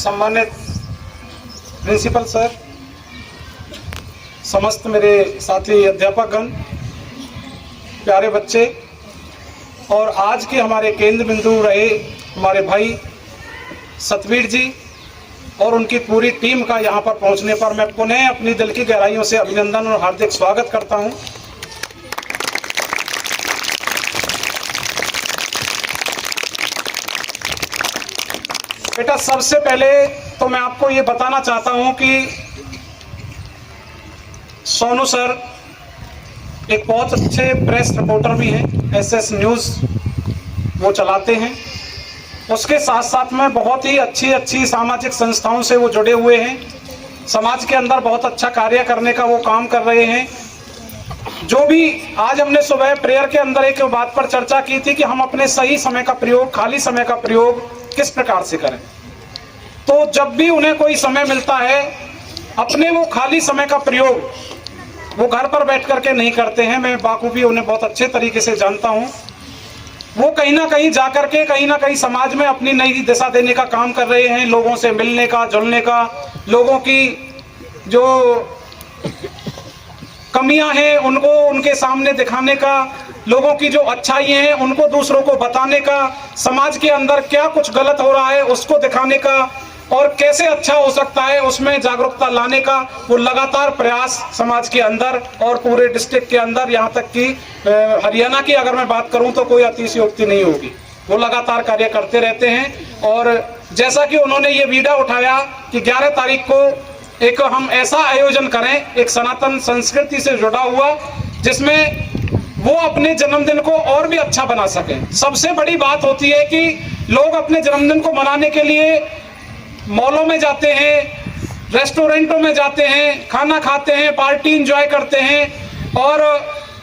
सम्मानित principal sir, समस्त मेरे साथी अध्यापकगण, प्यारे बच्चे और आज के हमारे केंद्र बिंदु रहे हमारे भाई सतवीर जी और उनकी पूरी टीम का यहाँ पर पहुँचने पर मैं पुनः अपनी दिल की गहराइयों से अभिनंदन और हार्दिक स्वागत करता हूँ। बेटा, सबसे पहले तो मैं आपको ये बताना चाहता हूँ कि सोनू सर एक बहुत अच्छे प्रेस रिपोर्टर भी हैं, एसएस न्यूज़ वो चलाते हैं। उसके साथ साथ में बहुत ही अच्छी सामाजिक संस्थाओं से वो जुड़े हुए हैं। समाज के अंदर बहुत अच्छा कार्य करने का वो काम कर रहे हैं। जो भी आज हमने सुबह प्रेयर के अंदर एक बात पर चर्चा की थी कि हम अपने सही समय का प्रयोग, खाली समय का प्रयोग किस प्रकार से करें। तो जब भी उन्हें कोई समय मिलता है, अपने वो खाली समय का प्रयोग वो घर पर बैठ करके नहीं करते हैं। मैं बाखूबी उन्हें बहुत अच्छे तरीके से जानता हूँ। वो कहीं ना कहीं जाकर के कहीं ना कहीं समाज में अपनी नई दिशा देने का काम कर रहे हैं। लोगों से मिलने का, जुड़ने का, लोगों की जो कमियां हैं उनको उनके सामने दिखाने का, लोगों की जो अच्छाइयां हैं उनको दूसरों को बताने का, समाज के अंदर क्या कुछ गलत हो रहा है उसको दिखाने का और कैसे अच्छा हो सकता है उसमें जागरूकता लाने का वो लगातार प्रयास समाज के अंदर और पूरे डिस्ट्रिक्ट के अंदर, यहाँ तक कि हरियाणा की अगर मैं बात करूं तो कोई अतिशयोक्ति नहीं होगी, वो लगातार कार्य करते रहते हैं। और जैसा कि उन्होंने ये वीडियो उठाया कि 11 तारीख को एक हम ऐसा आयोजन करें, एक सनातन संस्कृति से जुड़ा हुआ, जिसमें वो अपने जन्मदिन को और भी अच्छा बना सकें। सबसे बड़ी बात होती है कि लोग अपने जन्मदिन को मनाने के लिए मॉलों में जाते हैं, रेस्टोरेंटों में जाते हैं, खाना खाते हैं, पार्टी एंजॉय करते हैं और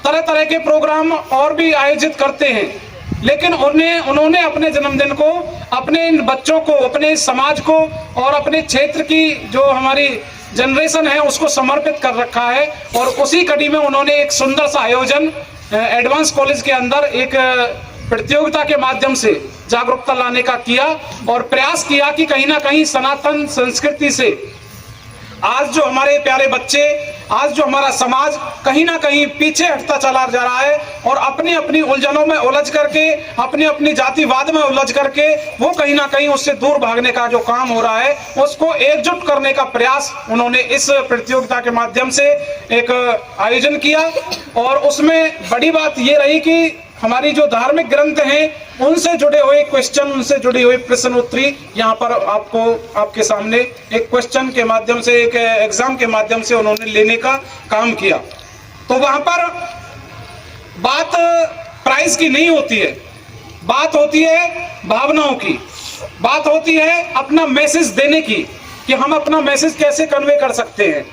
तरह तरह के प्रोग्राम और भी आयोजित करते हैं। लेकिन उन्होंने अपने जन्मदिन को अपने इन बच्चों को, अपने समाज को और अपने क्षेत्र की जो हमारी जनरेशन है उसको समर्पित कर रखा है। और उसी कड़ी में उन्होंने एक सुंदर सा आयोजन एडवांस कॉलेज के अंदर एक प्रतियोगिता के माध्यम से जागरूकता लाने का किया और प्रयास किया कि कहीं ना कहीं सनातन संस्कृति से आज जो हमारे प्यारे बच्चे, आज जो हमारा समाज कहीं ना कहीं पीछे हटता चला जा रहा है और अपनी अपनी उलझनों में उलझ करके, अपनी अपनी जातिवाद में उलझ करके वो कहीं ना कहीं उससे दूर भागने का जो काम हो रहा है उसको एकजुट करने का प्रयास उन्होंने इस प्रतियोगिता के माध्यम से एक आयोजन किया। और उसमें बड़ी बात ये रही कि हमारी जो धार्मिक ग्रंथ हैं उनसे जुड़े हुए क्वेश्चन, उनसे जुड़ी हुई प्रश्नोत्तरी यहाँ पर आपको आपके सामने एक क्वेश्चन के माध्यम से, एक एग्जाम के माध्यम से उन्होंने लेने का काम किया। तो वहां पर बात प्राइज की नहीं होती है, बात होती है भावनाओं की, बात होती है अपना मैसेज देने की कि हम अपना मैसेज कैसे कन्वे कर सकते हैं।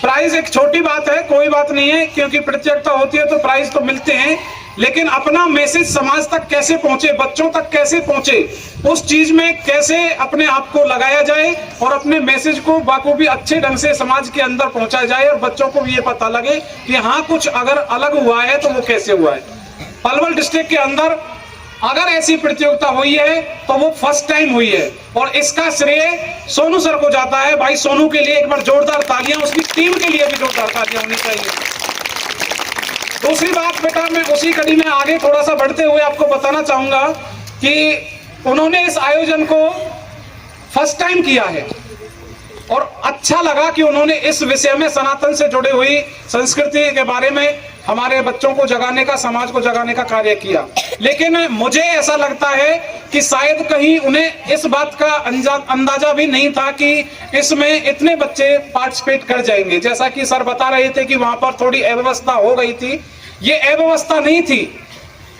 प्राइज एक छोटी बात है, कोई बात नहीं है, क्योंकि प्रतियोगिता होती है तो प्राइज तो मिलते हैं, लेकिन अपना मैसेज समाज तक कैसे पहुंचे, बच्चों तक कैसे पहुंचे, उस चीज में कैसे अपने आप को लगाया जाए और अपने मैसेज को बाखूबी अच्छे ढंग से समाज के अंदर पहुंचाया जाए और बच्चों को भी ये पता लगे कि हाँ कुछ अगर अलग हुआ है तो वो कैसे हुआ है। पलवल डिस्ट्रिक्ट के अंदर अगर ऐसी प्रतियोगिता हुई है तो वो फर्स्ट टाइम हुई है और इसका श्रेय सोनू सर को जाता है। भाई सोनू के लिए एक बार जोरदार तालियां, उसकी टीम के लिए भी जोरदार तालियां होनी चाहिए। दूसरी बात बेटा, मैं उसी कड़ी में आगे थोड़ा सा बढ़ते हुए आपको बताना चाहूंगा कि उन्होंने इस आयोजन को फर्स्ट टाइम किया है और अच्छा लगा कि उन्होंने इस विषय में सनातन से जुड़ी हुई संस्कृति के बारे में हमारे बच्चों को जगाने का, समाज को जगाने का कार्य किया। लेकिन मुझे ऐसा लगता है कि शायद कहीं उन्हें इस बात का अंदाजा भी नहीं था कि इसमें इतने बच्चे पार्टिसिपेट कर जाएंगे। जैसा कि सर बता रहे थे कि वहां पर थोड़ी अव्यवस्था हो गई थी, ये अव्यवस्था नहीं थी,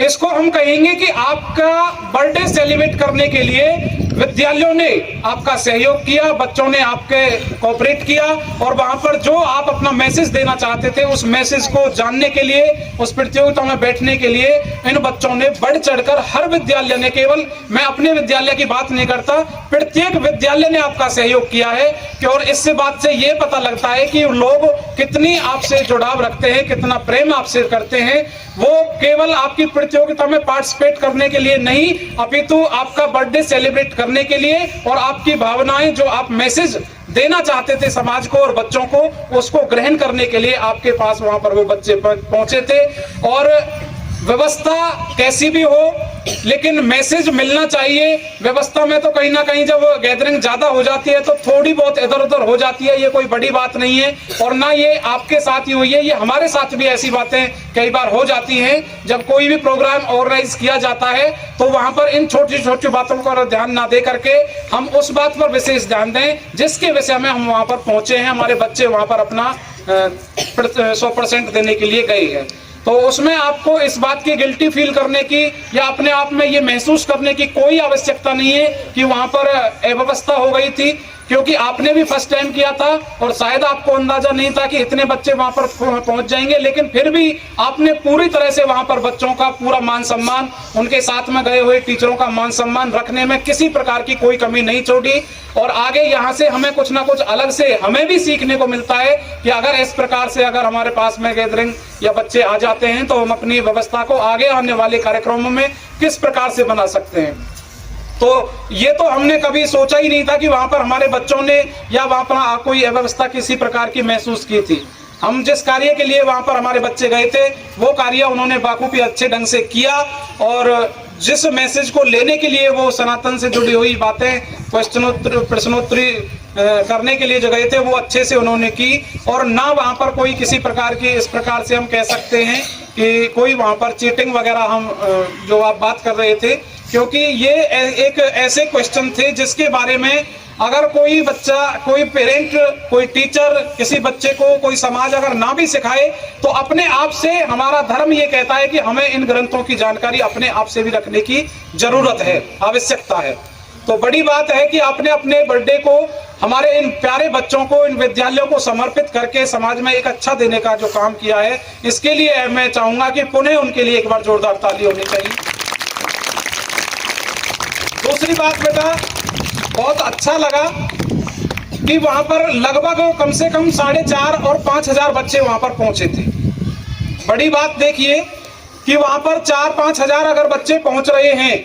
इसको हम कहेंगे कि आपका बर्थडे सेलिब्रेट करने के लिए विद्यालयों ने आपका सहयोग किया, बच्चों ने आपके कोऑपरेट किया और वहां पर जो आप अपना मैसेज देना चाहते थे उस मैसेज को जानने के लिए, उस प्रतियोगिता में बैठने के लिए इन बच्चों ने बढ़ चढ़कर, हर विद्यालय ने, केवल मैं अपने विद्यालय की बात नहीं करता, प्रत्येक विद्यालय ने आपका सहयोग किया है कि और इससे बात से ये पता लगता है कि लोग कितनी आपसे जुड़ाव रखते हैं, कितना प्रेम आपसे करते हैं। वो केवल आपकी प्रतियोगिता में पार्टिसिपेट करने के लिए नहीं, अपितु आपका बर्थडे सेलिब्रेट करने के लिए और आप आपकी भावनाएं, जो आप मैसेज देना चाहते थे समाज को और बच्चों को, उसको ग्रहण करने के लिए आपके पास वहां पर वो बच्चे पहुंचे थे। और व्यवस्था कैसी भी हो, लेकिन मैसेज मिलना चाहिए। व्यवस्था में तो कहीं ना कहीं जब गैदरिंग ज्यादा हो जाती है तो थोड़ी बहुत इधर उधर हो जाती है, ये कोई बड़ी बात नहीं है। और ना ये आपके साथ ही हुई है, ये हमारे साथ भी ऐसी बातें कई बार हो जाती हैं। जब कोई भी प्रोग्राम ऑर्गेनाइज किया जाता है तो वहां पर इन छोटी छोटी बातों पर ध्यान ना दे करके हम उस बात पर विशेष ध्यान दें जिसके विषय में हम वहां पर पहुंचे हैं, हमारे बच्चे वहां पर अपना 100% देने के लिए गए हैं। तो उसमें आपको इस बात की गिल्टी फील करने की या अपने आप में ये महसूस करने की कोई आवश्यकता नहीं है कि वहां पर अव्यवस्था हो गई थी, क्योंकि आपने भी फर्स्ट टाइम किया था और शायद आपको अंदाजा नहीं था कि इतने बच्चे वहां पर पहुंच जाएंगे। लेकिन फिर भी आपने पूरी तरह से वहां पर बच्चों का पूरा मान सम्मान, उनके साथ में गए हुए टीचरों का मान सम्मान रखने में किसी प्रकार की कोई कमी नहीं छोड़ी। और आगे यहाँ से हमें कुछ ना कुछ अलग से हमें भी सीखने को मिलता है कि अगर इस प्रकार से अगर हमारे पास में गैदरिंग या बच्चे आ जाते हैं तो हम अपनी व्यवस्था को आगे आने वाले कार्यक्रमों में किस प्रकार से बना सकते हैं। तो ये तो हमने कभी सोचा ही नहीं था कि वहां पर हमारे बच्चों ने या वहां पर कोई अव्यवस्था किसी प्रकार की महसूस की थी। हम जिस कार्य के लिए वहां पर हमारे बच्चे गए थे वो कार्य उन्होंने बाखूबी अच्छे ढंग से किया, और जिस मैसेज को लेने के लिए वो सनातन से जुड़ी हुई बातें प्रश्नोत्तरी करने के लिए जो गए थे वो अच्छे से उन्होंने की। और ना वहां पर कोई किसी प्रकार की, इस प्रकार से हम कह सकते हैं कि कोई वहां पर चीटिंग वगैरह हम जो आप बात कर रहे थे, क्योंकि ये एक ऐसे क्वेश्चन थे जिसके बारे में अगर कोई बच्चा, कोई पेरेंट, कोई टीचर किसी बच्चे को, कोई समाज अगर ना भी सिखाए तो अपने आप से हमारा धर्म ये कहता है कि हमें इन ग्रंथों की जानकारी अपने आप से भी रखने की जरूरत है, आवश्यकता है। तो बड़ी बात है कि आपने अपने बर्थडे को हमारे इन प्यारे बच्चों को, इन विद्यालयों को समर्पित करके समाज में एक अच्छा देने का जो काम किया है, इसके लिए मैं चाहूंगा कि पुनः उनके लिए एक बार जोरदार ताली होनी चाहिए। दूसरी बात बेटा, बहुत अच्छा लगा कि वहां पर लगभग कम से कम 4,500 और 5,000 बच्चे वहां पर पहुंचे थे। बड़ी बात देखिए कि वहां पर 4-5 हजार अगर बच्चे पहुंच रहे हैं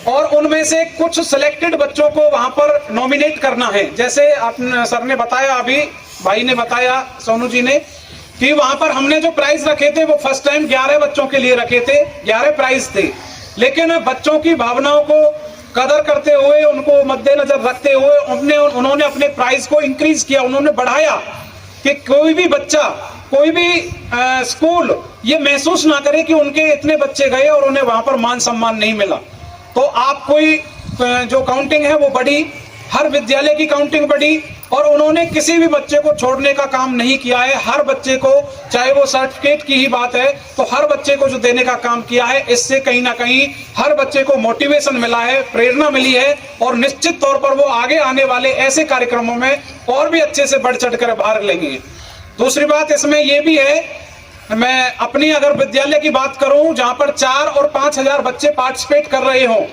और उनमें से कुछ सिलेक्टेड बच्चों को वहां पर नॉमिनेट करना है। जैसे आप सर ने बताया, अभी भाई ने बताया, सोनू जी ने, कि वहां पर हमने जो प्राइज रखे थे वो फर्स्ट टाइम 11 बच्चों के लिए रखे थे, 11 प्राइज थे। लेकिन बच्चों की भावनाओं को कदर करते हुए, उनको मद्देनजर रखते हुए उन्होंने अपने प्राइस को इंक्रीज किया, उन्होंने बढ़ाया कि कोई भी बच्चा, कोई भी स्कूल ये महसूस ना करे कि उनके इतने बच्चे गए और उन्हें वहां पर मान सम्मान नहीं मिला। तो आप कोई जो काउंटिंग है वो बढ़ी, हर विद्यालय की काउंटिंग बढ़ी, और उन्होंने किसी भी बच्चे को छोड़ने का काम नहीं किया है। हर बच्चे को, चाहे वो सर्टिफिकेट की ही बात है, तो हर बच्चे को जो देने का काम किया है, इससे कहीं ना कहीं हर बच्चे को मोटिवेशन मिला है, प्रेरणा मिली है, और निश्चित तौर पर वो आगे आने वाले ऐसे कार्यक्रमों में और भी अच्छे से बढ़ चढ़ कर भाग लेंगे। दूसरी बात इसमें यह भी है, मैं अपनी अगर विद्यालय की बात करूं जहां पर 4 और 5 हजार बच्चे पार्टिसिपेट कर रहे हों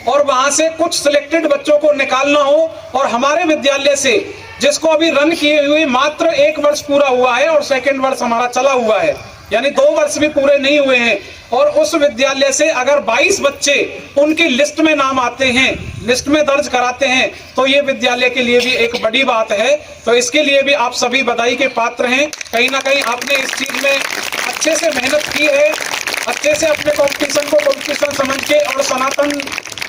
और वहां से कुछ सिलेक्टेड बच्चों को निकालना हो, और हमारे विद्यालय से जिसको अभी रन किए हुए मात्र 1 वर्ष पूरा हुआ है और सेकेंड वर्ष हमारा चला हुआ है, यानी 2 वर्ष भी पूरे नहीं हुए हैं, और उस विद्यालय से अगर 22 बच्चे उनकी लिस्ट में नाम आते हैं, लिस्ट में दर्ज कराते हैं, तो ये विद्यालय के लिए भी एक बड़ी बात है। तो इसके लिए भी आप सभी बधाई के पात्र हैं। कहीं ना कहीं आपने इस चीज में अच्छे से मेहनत की है, अच्छे से अपने कॉम्पिटिशन को कॉम्पिटिशन समझ के और सनातन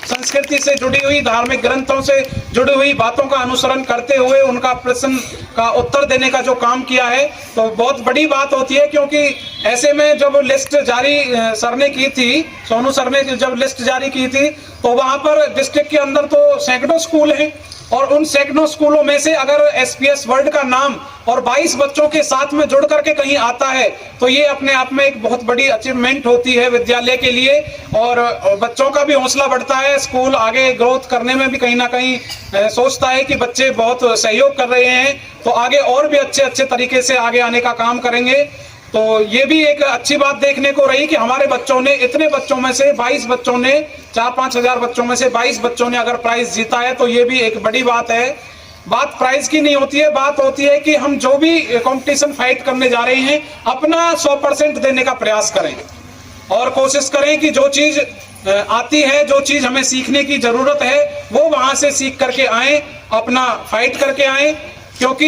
संस्कृति से जुड़ी हुई, धार्मिक ग्रंथों से जुड़ी हुई बातों का अनुसरण करते हुए उनका प्रश्न का उत्तर देने का जो काम किया है, तो बहुत बड़ी बात होती है। क्योंकि ऐसे में जब लिस्ट जारी सर ने की थी, सोनू सर ने जब लिस्ट जारी की थी, तो वहां पर डिस्ट्रिक्ट के अंदर तो सैकड़ों स्कूल हैं, और उन सैकड़ों स्कूलों में से अगर एसपीएस वर्ल्ड का नाम और 22 बच्चों के साथ में जुड़ करके कहीं आता है, तो ये अपने आप में एक बहुत बड़ी अचीवमेंट होती है विद्यालय के लिए, और बच्चों का भी हौसला बढ़ता है। स्कूल आगे ग्रोथ करने में भी कहीं ना कहीं सोचता है कि बच्चे बहुत सहयोग कर रहे हैं, तो आगे और भी अच्छे अच्छे तरीके से आगे आने का काम करेंगे। तो ये भी एक अच्छी बात देखने को रही कि हमारे बच्चों ने, इतने बच्चों में से 22 बच्चों ने, 4-5 हजार बच्चों में से 22 बच्चों ने अगर प्राइज जीता है, तो ये भी एक बड़ी बात है। बात प्राइज की नहीं होती है, बात होती है कि हम जो भी कंपटीशन फाइट करने जा रहे हैं, अपना 100% देने का प्रयास करें और कोशिश करें कि जो चीज आती है, जो चीज हमें सीखने की जरूरत है वो वहां से सीख करके आए, अपना फाइट करके आए। क्योंकि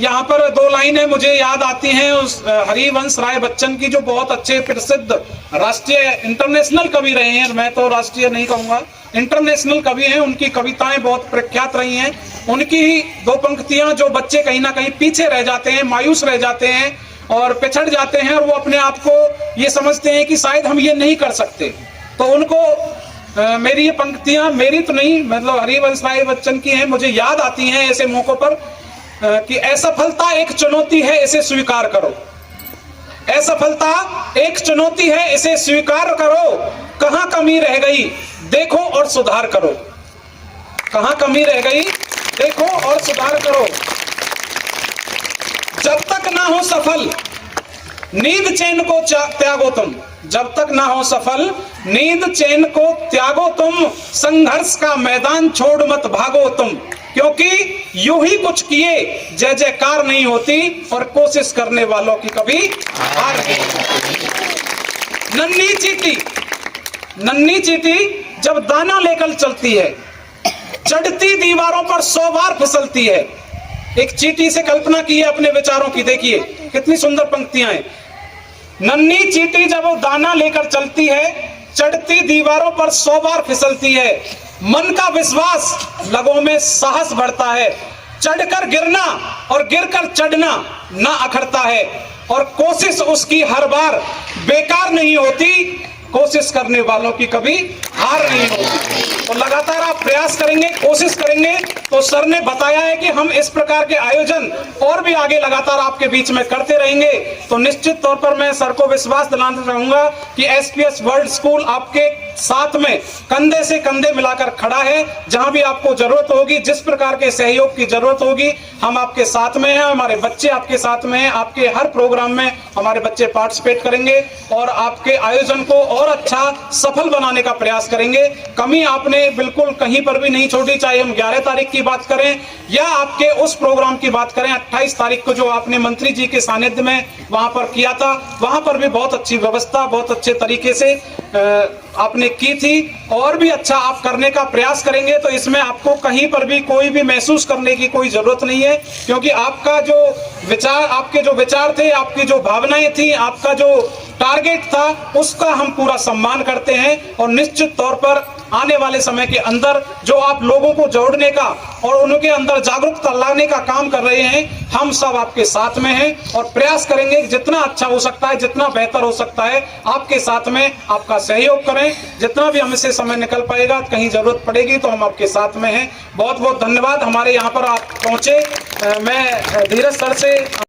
यहाँ पर दो लाइनें मुझे याद आती हैं उस हरिवंश राय बच्चन की, जो बहुत अच्छे प्रसिद्ध राष्ट्रीय इंटरनेशनल कवि रहे हैं। मैं तो राष्ट्रीय नहीं कहूंगा, इंटरनेशनल कवि हैं। उनकी कविताएं बहुत प्रख्यात रही हैं। उनकी ही दो पंक्तियां, जो बच्चे कहीं ना कहीं पीछे रह जाते हैं, मायूस रह जाते हैं और पिछड़ जाते हैं, और वो अपने आप को ये समझते हैं कि शायद हम ये नहीं कर सकते, तो उनको मेरी ये पंक्तियां, मेरी तो नहीं, मतलब हरिवंश राय बच्चन की हैं, मुझे याद आती हैं ऐसे मौकों पर कि असफलता एक चुनौती है, इसे स्वीकार करो। असफलता एक चुनौती है, इसे स्वीकार करो। कहां कमी रह गई देखो और सुधार करो। कहां कमी रह गई देखो और सुधार करो। जब तक ना हो सफल नींद चैन को त्यागो तुम। जब तक ना हो सफल नींद चैन को त्यागो तुम। संघर्ष का मैदान छोड़ मत भागो तुम। क्योंकि यूं ही कुछ किए जय जयकार नहीं होती, और कोशिश करने वालों की कभी हार नहीं होती। नन्ही चींटी जब दाना लेकर चलती है, चढ़ती दीवारों पर 100 बार फिसलती है। एक चींटी से कल्पना की है अपने विचारों की, देखिए कितनी सुंदर पंक्तियां हैं। नन्ही चींटी जब वो दाना लेकर चलती है, चढ़ती दीवारों पर 100 बार फिसलती है। मन का विश्वास, लगों में साहस बढ़ता है। चढ़कर गिरना और गिरकर चढ़ना ना अखरता है, और कोशिश उसकी हर बार बेकार नहीं होती। कोशिश करने वालों की कभी हार नहीं होती। तो लगातार आप प्रयास करेंगे, कोशिश करेंगे, तो सर ने बताया है कि हम इस प्रकार के आयोजन और भी आगे लगातार आपके बीच में करते रहेंगे। तो निश्चित तौर पर मैं सर को विश्वास दिलाना चाहूंगा कि एसपीएस वर्ल्ड स्कूल आपके साथ में कंधे से कंधे मिलाकर खड़ा है। जहां भी आपको जरूरत होगी, जिस प्रकार के सहयोग की जरूरत होगी, हम आपके साथ में हैं। हमारे बच्चे आपके साथ में हैं। आपके हर प्रोग्राम में हमारे बच्चे पार्टिसिपेट करेंगे और आपके आयोजन को और अच्छा सफल बनाने का प्रयास करेंगे। कमी आपने बिल्कुल कहीं पर भी नहीं छोड़ी, चाहे हम 11 तारीख की बात करें या आपके उस प्रोग्राम की बात करें 28 तारीख को, जो आपने मंत्री जी के सानिध्य में वहां पर किया था। वहां पर भी बहुत अच्छी व्यवस्था, बहुत अच्छे तरीके से आपने की थी, और भी अच्छा आप करने का प्रयास करेंगे। तो इसमें आपको कहीं पर भी कोई भी महसूस करने की कोई जरूरत नहीं है, क्योंकि आपका जो विचार, आपके जो विचार थे, आपकी जो भावनाएं थी, आपका जो टारगेट था, उसका हम पूरा सम्मान करते हैं। और निश्चित तौर पर आने वाले समय के अंदर जो आप लोगों को जोड़ने का और उनके अंदर जागरूकता लाने का काम कर रहे हैं, हम सब आपके साथ में हैं और प्रयास करेंगे जितना अच्छा हो सकता है, जितना बेहतर हो सकता है, आपके साथ में आपका सहयोग करें। जितना भी हमसे समय निकल पाएगा, कहीं जरूरत पड़ेगी तो हम आपके साथ में हैं। बहुत बहुत धन्यवाद, हमारे यहाँ पर आप पहुंचे। मैं धीरज सर से